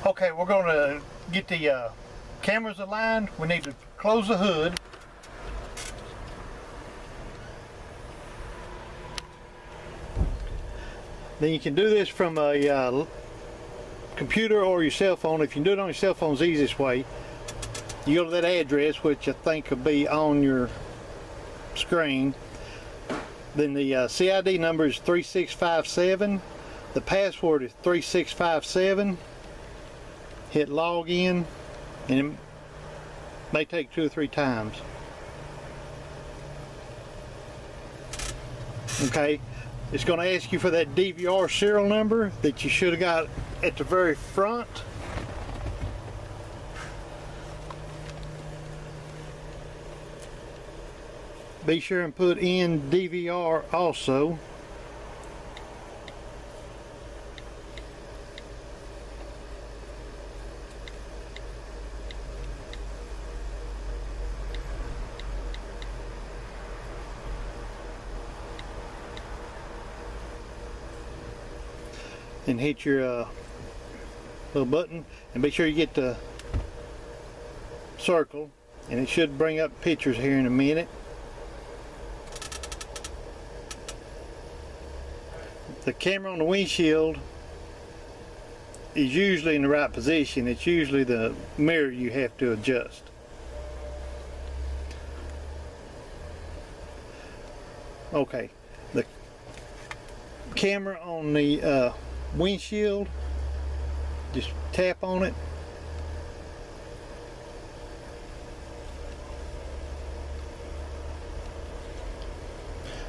Okay, we're going to get the cameras aligned. We need to close the hood. Then you can do this from a computer or your cell phone. If you can do it on your cell phone, it's the easiest way. You go to that address, which I think will be on your screen. Then the CID number is 3657. The password is 3657. Hit log in, and it may take 2 or 3 times. Okay, it's going to ask you for that DVR serial number that you should have got at the very front. Be sure and put in DVR also. And hit your little button, and be sure you get the circle, and it should bring up pictures here in a minute. The camera on the windshield is usually in the right position. It's usually the mirror you have to adjust. Okay, the camera on the windshield, just tap on it.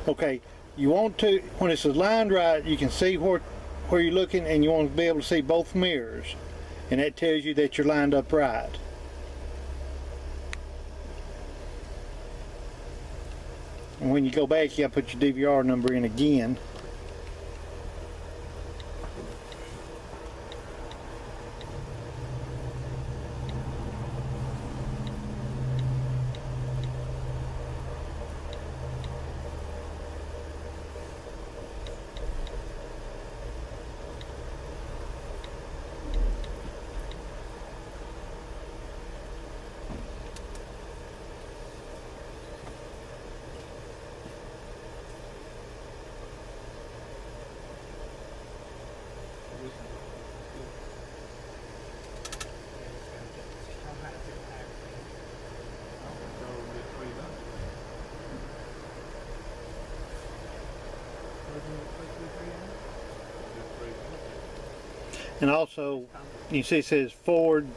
Okay, you want to, when it's aligned right, you can see where you're looking, and you want to be able to see both mirrors, and that tells you that you're lined up right. And when you go back, you got to put your DVR number in again. And also, you see it says forward,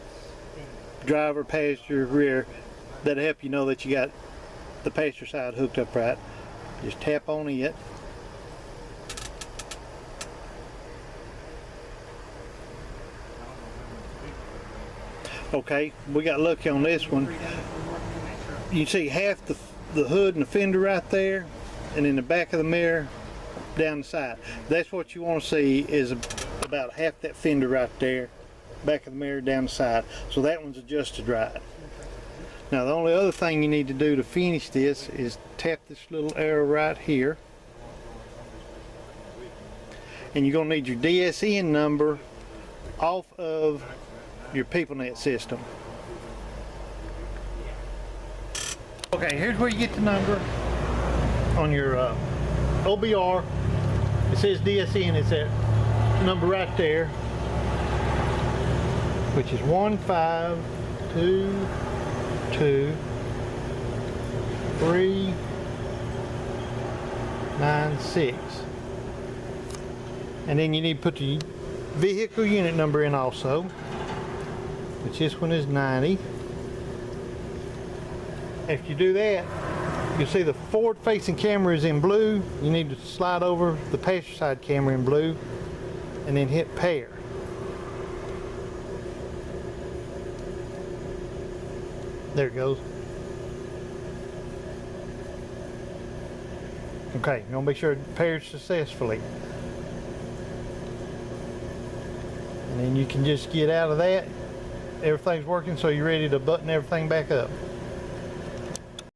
driver, passenger, rear. That'll help you know that you got the passenger side hooked up right. Just tap on it. Okay, we got lucky on this one. You can see half the hood and the fender right there, and in the back of the mirror down the side. That's what you want to see, is about half that fender right there, back of the mirror down the side. So that one's adjusted right. Now the only other thing you need to do to finish this is tap this little arrow right here, and you're going to need your DSN number off of your Peoplenet system. Okay, here's where you get the number on your OBR. It says DSN. It's that number right there, which is 1522396. And then you need to put the vehicle unit number in also, which this one is 90. After you do that, you'll see the forward facing camera is in blue. You need to slide over the passenger side camera in blue, and then hit pair. There it goes. Okay, you want to make sure it pairs successfully. And then you can just get out of that. Everything's working, so you're ready to button everything back up.